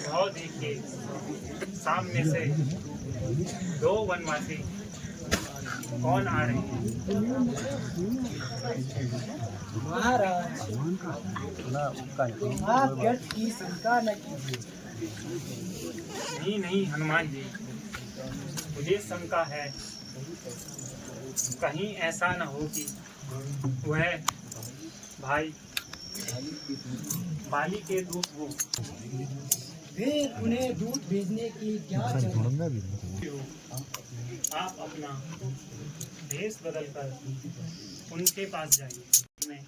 भाव देखिए, सामने से दो वनवासी कौन आ रहे हैं? महाराज, आप व्यर्थ की शंका न कीजिए। नहीं नहीं हनुमान जी, मुझे शंका है, कहीं ऐसा न हो कि वह भाई बाली के दूत हो। फिर उन्हें दूध भेजने की क्या जरूरत? आप अपना भेष बदल कर उनके पास जाइए। मैं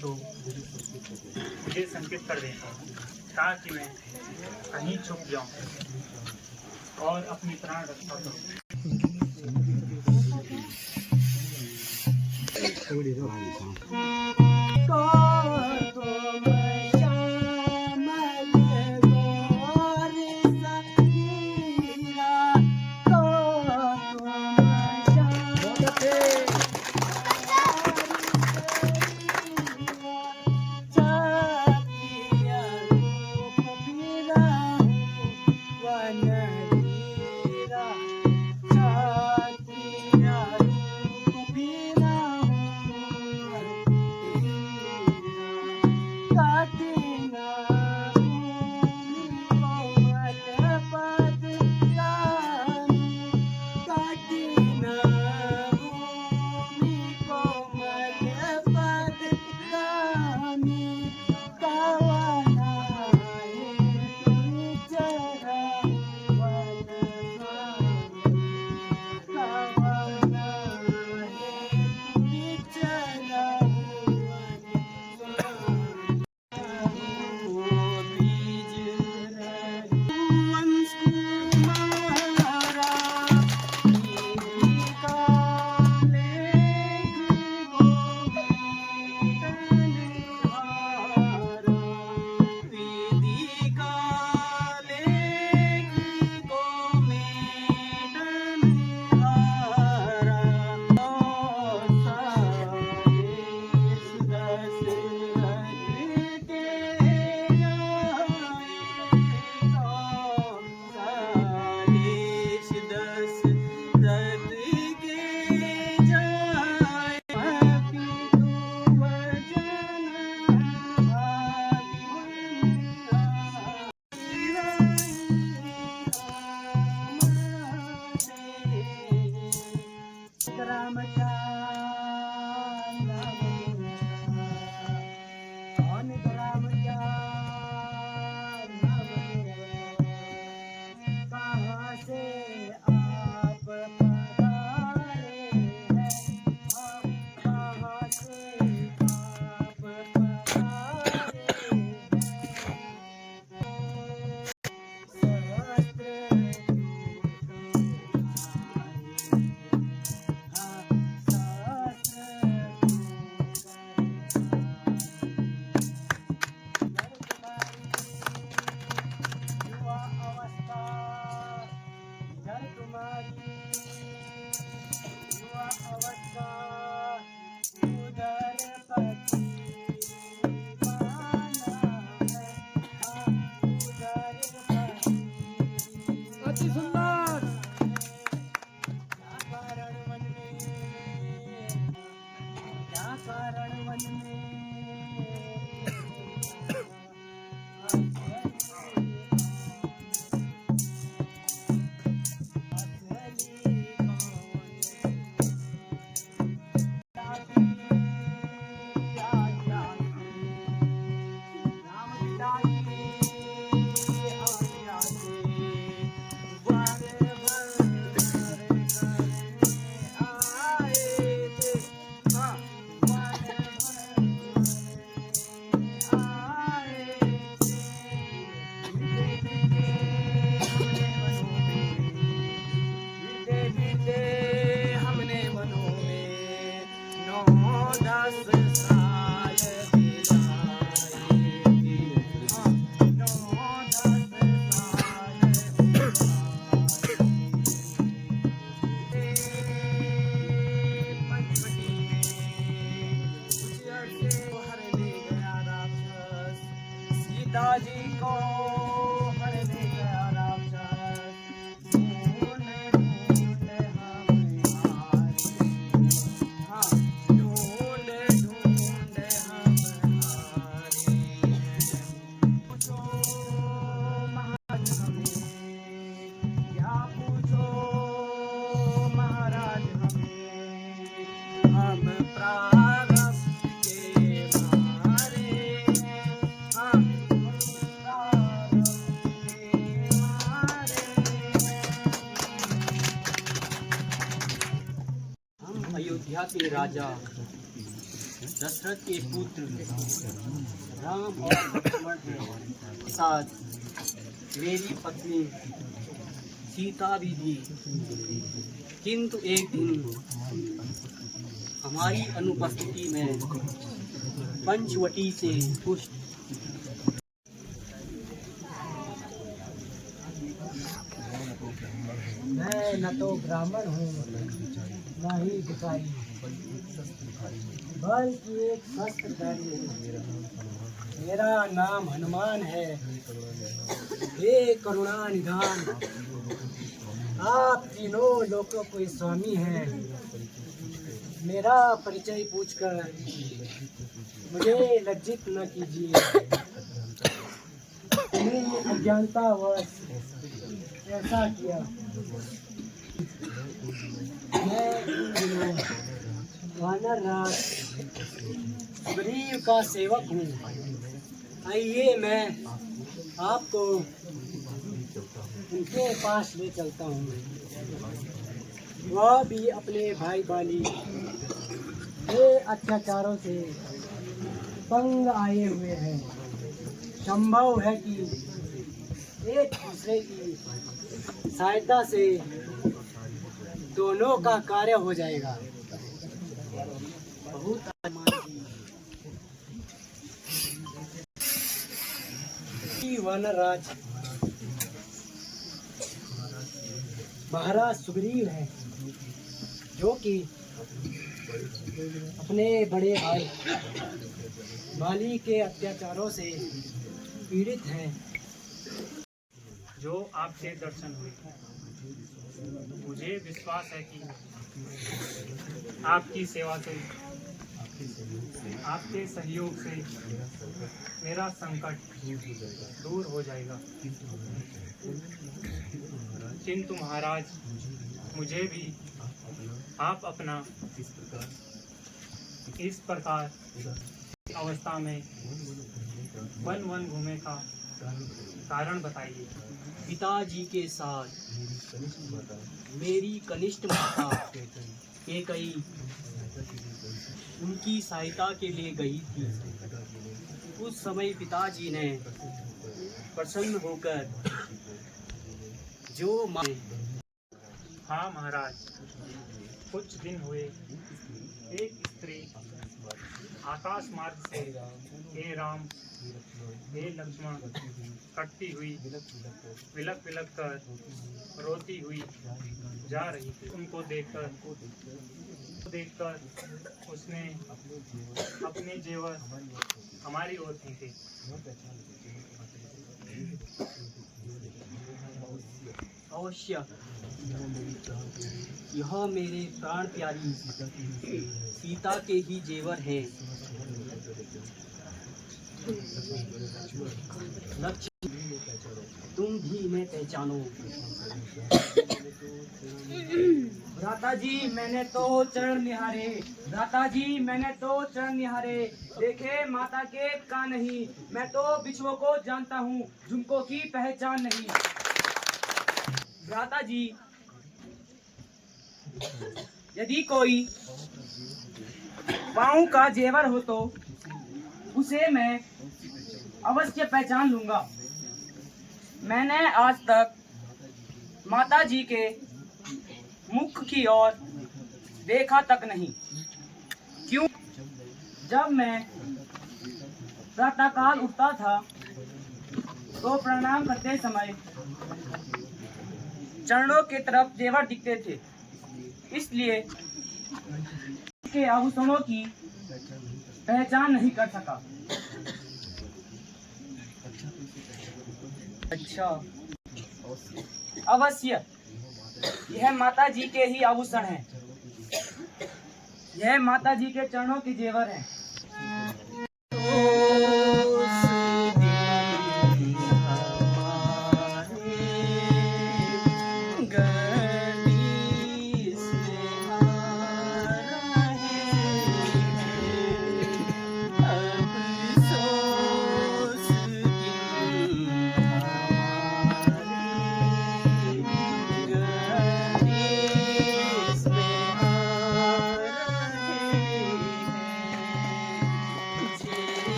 तो मुझे संकेत कर दें ताकि मैं कहीं छुप जाऊं और अपनी प्राण रक्षा करूं। पिताजी को हर ले गया राक्षस, ढूंढ ढूंढ हम हारे, हाँ ढूंढ ढूंढ हम हारे। पूछो महाराज हमें, क्या पूछो महाराज हमें, हम प्रारब्ध के मारे, हम प्रारब्ध के मारे। हम अयोध्या के राजा दशरथ के पुत्र राम और लक्ष्मण के साथ मेरी पत्नी सीता भी थी, किंतु एक दिन हमारी अनुपस्थिति में पंचवटी से पुष्ट मैं न तो ब्राह्मण हूँ न ही भिखारी, बल्कि एक शस्त्रधारी हूँ। मेरा नाम हनुमान है। हे करुणा निधान, आप तीनों लोगों के स्वामी हैं। मेरा परिचय पूछकर मुझे लज्जित न कीजिए। मैंने अज्ञानतावश ऐसा किया। मैं इन दिनों वानर राज सुग्रीव का सेवक हूँ। आइए मैं आपको उनके पास ले चलता हूँ। वह भी अपने भाई बाली के अत्याचारों से तंग आए हुए हैं। संभव है कि एक दूसरे की सहायता से दोनों का कार्य हो जाएगा। बहुत वनराज महाराज सुग्रीव है, जो कि अपने बड़े भाई बाली के अत्याचारों से पीड़ित हैं। जो आपके दर्शन हुए, मुझे विश्वास है कि आपकी सेवा से, आपके सहयोग से मेरा संकट दूर हो जाएगा। किंतु महाराज, मुझे भी आप अपना इस प्रकार अवस्था में वन वन घूमे का कारण बताइए। पिताजी के साथ मेरी कनिष्ठ माता केकई उनकी सहायता के लिए गई थी। उस समय पिताजी ने प्रसन्न होकर जो हाँ महाराज, कुछ दिन हुए एक स्त्री आकाश मार्ग से हे राम हे लक्ष्मण कटती हुई विलक विलक कर रोती हुई जा रही थी। उनको देखकर उसने अपने जेवर हमारी ओर खींचे। अवश्य यह मेरे प्राण प्यारी सीता के ही जेवर हैं। लक्ष्मण, तुम भी इन्हें पहचानो। भ्राता जी, मैंने तो चरण निहारे। भ्राता जी, मैंने तो चरण निहारे। देखे माता के का नहीं, मैं तो बिच्छुओं को जानता हूँ, झुमकों की पहचान नहीं। भ्राता जी, यदि कोई पाँव का जेवर हो तो उसे मैं अवश्य पहचान लूंगा। मैंने आज तक माता जी के मुख की ओर देखा तक नहीं। क्यों? जब मैं प्रातःकाल उठता था तो प्रणाम करते समय चरणों के तरफ जेवर दिखते थे, इसलिए के आभूषणों की पहचान नहीं कर सका। अच्छा, अवश्य। यह माता जी के ही आभूषण हैं। यह माता जी के चरणों की जेवर हैं।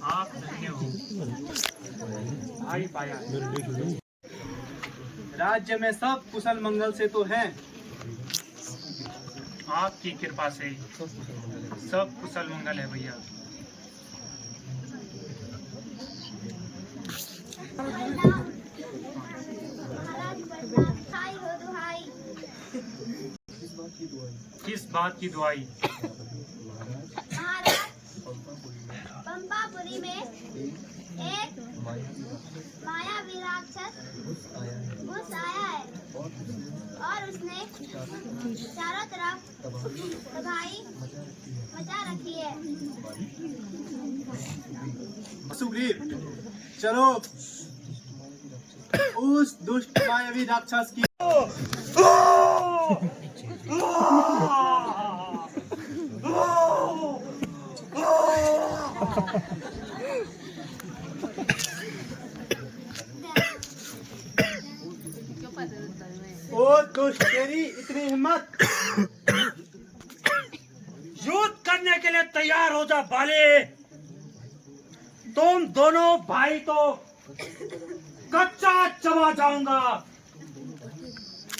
आप धन्य हो, भाई पाया है। राज्य में सब कुशल मंगल से तो हैं। आपकी कृपा से सब कुशल मंगल है भैया। किस बात की दुआई? महाराज, पंपापुरी में एक मायावी राक्षस घुस आया है और उसने चारों तरफ तबाही मचा रखी है। सुग्रीव, चलो उस दुष्ट मायावी राक्षस की ओ दुष्ट, तेरी इतनी हिम्मत! युद्ध करने के लिए तैयार हो जा बाले। तुम दोनों भाई तो कच्चा चबा जाऊंगा।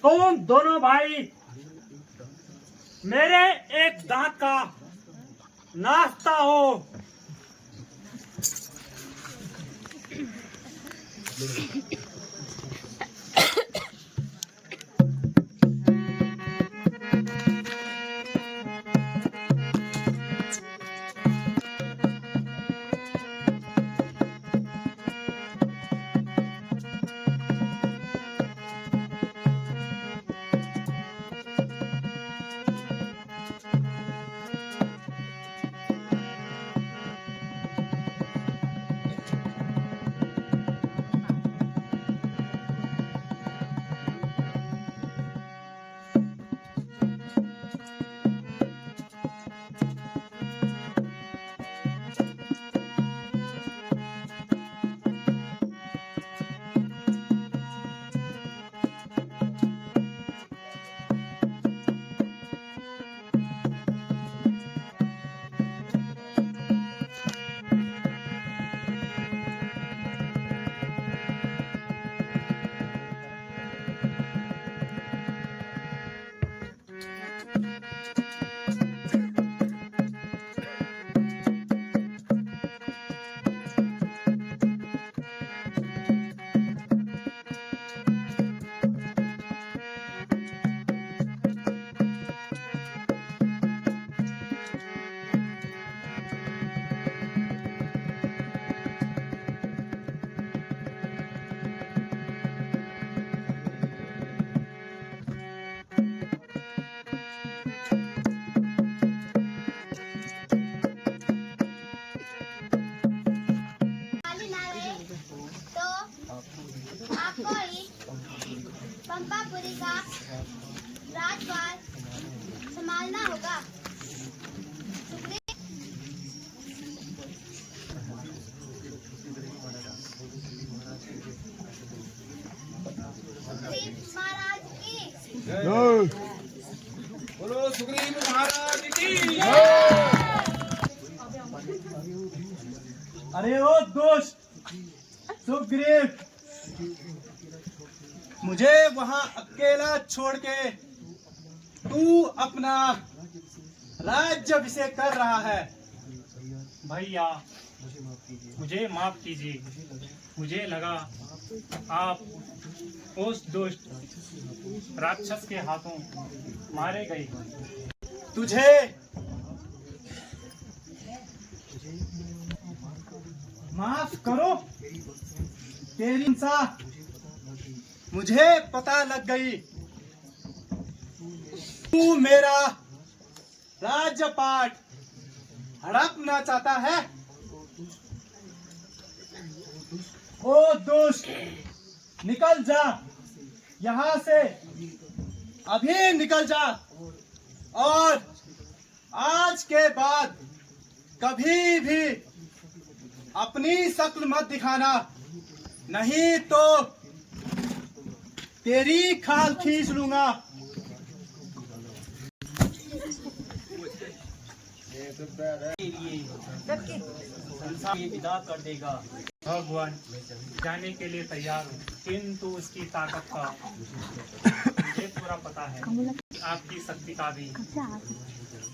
तुम दोनों भाई मेरे एक दांत का नाश्ता हो। पंपापुरी का राजपाल संभालना होगा। सुग्रीव महाराज की बोलो सुग्रीव महाराज की। अरे ओ दोस्त सुग्रीव, मुझे वहां अकेला छोड़ के तू अपना राज्याभिषेक कर रहा है। भैया मुझे माफ कीजिए, मुझे लगा आप उस दुष्ट राक्षस के हाथों मारे गए। तुझे माफ करो, तेरी हिंसा मुझे पता लग गई। तू मेरा राज्यपाट हड़पना चाहता है। ओ दुष्ट, निकल जा यहाँ से, अभी निकल जा, और आज के बाद कभी भी अपनी शक्ल मत दिखाना, नहीं तो तेरी खाल खींच लूंगा। ये विदा कर देगा। भगवान जाने के लिए तैयार हूँ, किंतु उसकी ताकत का मुझे पूरा पता है। आपकी शक्ति का भी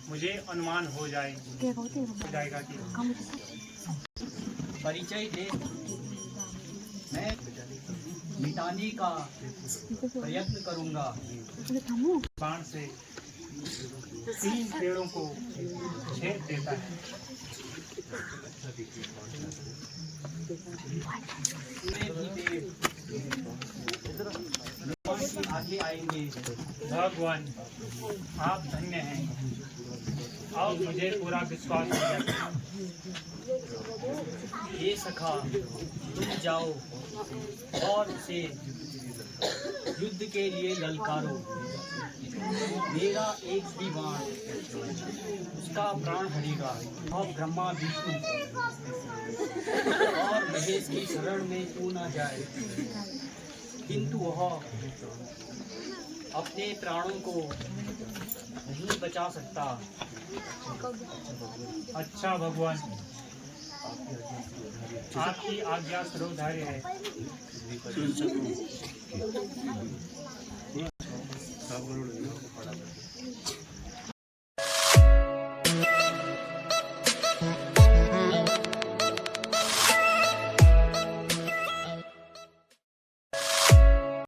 मुझे अनुमान हो जाएगा कि परिचय दे, मैं मिटाने का प्रयत्न करूंगा। बाण से 3 पेड़ों को छेद देता है। आगे आएंगे। भगवान आप धन्य हैं, अब मुझे पूरा विश्वास हो गया। ये सखा, तुम जाओ और उसे युद्ध के लिए ललकारो। मेरा एक ही बाण उसका प्राण हरेगा और ब्रह्मा विष्णु और महेश की शरण में क्यों न जाए, किंतु वह अपने प्राणों को नहीं बचा सकता। अच्छा भगवान, आपकी आज्ञा सर्वधार्य है।